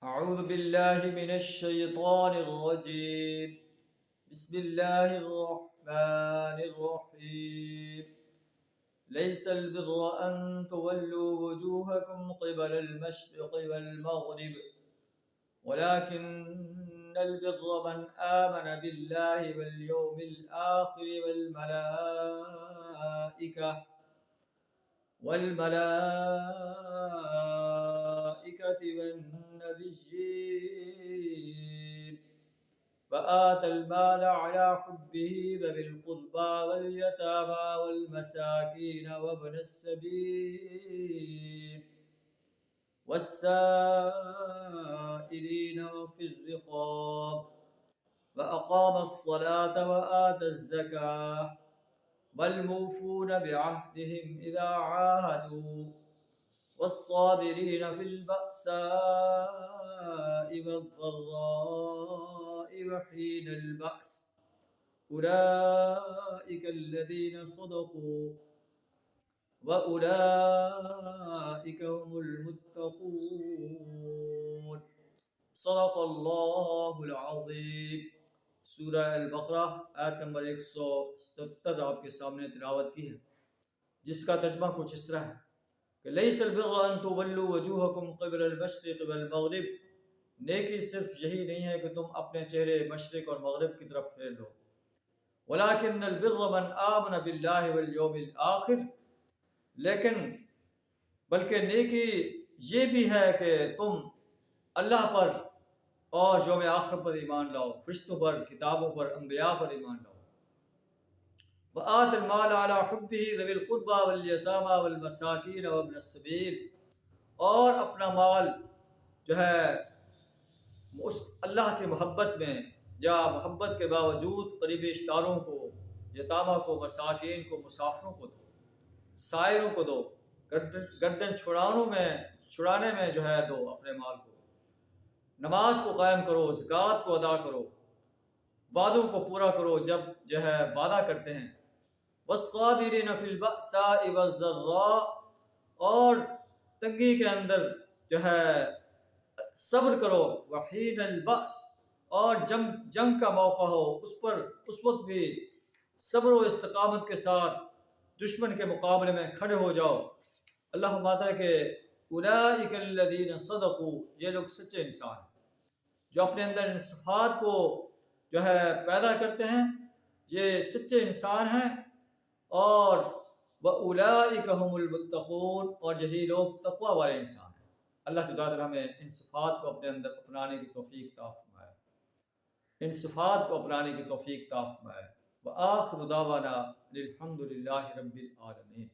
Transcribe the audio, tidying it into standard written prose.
أعوذ بالله من الشيطان الرجيم. بسم الله الرحمن الرحيم. ليس البر أن تولوا وجوهكم قبل المشرق والمغرب ولكن البر من آمن بالله واليوم الآخر والملائكة والنبيين وآتى المال على حبه ذوي القربى واليتامى والمساكين وابن السبيل والسائلين وفي الرقاب وأقام الصلاة وآتى الزكاة والموفون بعهدهم إذا عاهدوا والصابرين في البأساء والضراء وحين البأس أولئك الذين صدقوا وأولئك هم المتقون. صدق اللہ العظیم. سورہ البقرہ آیت نمبر 177 آپ کے سامنے تلاوت کی ہے، جس کا ترجمہ کچھ اس طرح ہے کہ لیس البر ان تولوا وجوہکم قبل المشرق والمغرب، نیکی صرف یہی نہیں ہے کہ تم اپنے چہرے مشرق اور مغرب کی طرف پھیر لو، ولکن البر من آمن باللہ والیوم الآخر، لیکن بلکہ نیکی یہ بھی ہے کہ تم اللہ پر اور یوم آخر پر ایمان لاؤ، فرشتوں پر، کتابوں پر، انبیاء پر ایمان لاؤ. وآت المال على حبه ذوی القربى والیتامى والمساکین وابن السبیل، اور اپنا مال جو ہے اس اللہ کی محبت میں یا محبت کے باوجود قریبی رشتہ کو، یتامہ کو، مساکین کو، مسافروں کو دو، سائلوں کو دو، گردن چھڑانے میں جو ہے دو اپنے مال کو، نماز کو قائم کرو، زکوٰۃ کو ادا کرو، وعدوں کو پورا کرو جب جو ہے وعدہ کرتے ہیں، والصابرین فی البأساء والضراء، اور تنگی کے اندر جو ہے صبر کرو، وحین البأس، اور جنگ کا موقع ہو اس وقت بھی صبر و استقامت کے ساتھ دشمن کے مقابلے میں کھڑے ہو جاؤ. اللہ فرماتا ہے کہ اولئک الذین صدقوا، یہ لوگ سچے انسان ہیں جو اپنے اندر ان صفات کو جو ہے پیدا کرتے ہیں، یہ سچے انسان ہیں. اور وَأُولَئِكَ هُمُ الْمُتَّقُونَ، اور یہی لوگ تقوی والے انسان ہیں. اللہ تعالیٰ ہمیں ان صفات کو اپنے اندر اپنانے کی توفیق عطا فرمائے، ان صفات کو اپنانے کی توفیق عطا فرمائے. وآخر دعوانا الحمد للہ رب العالمین.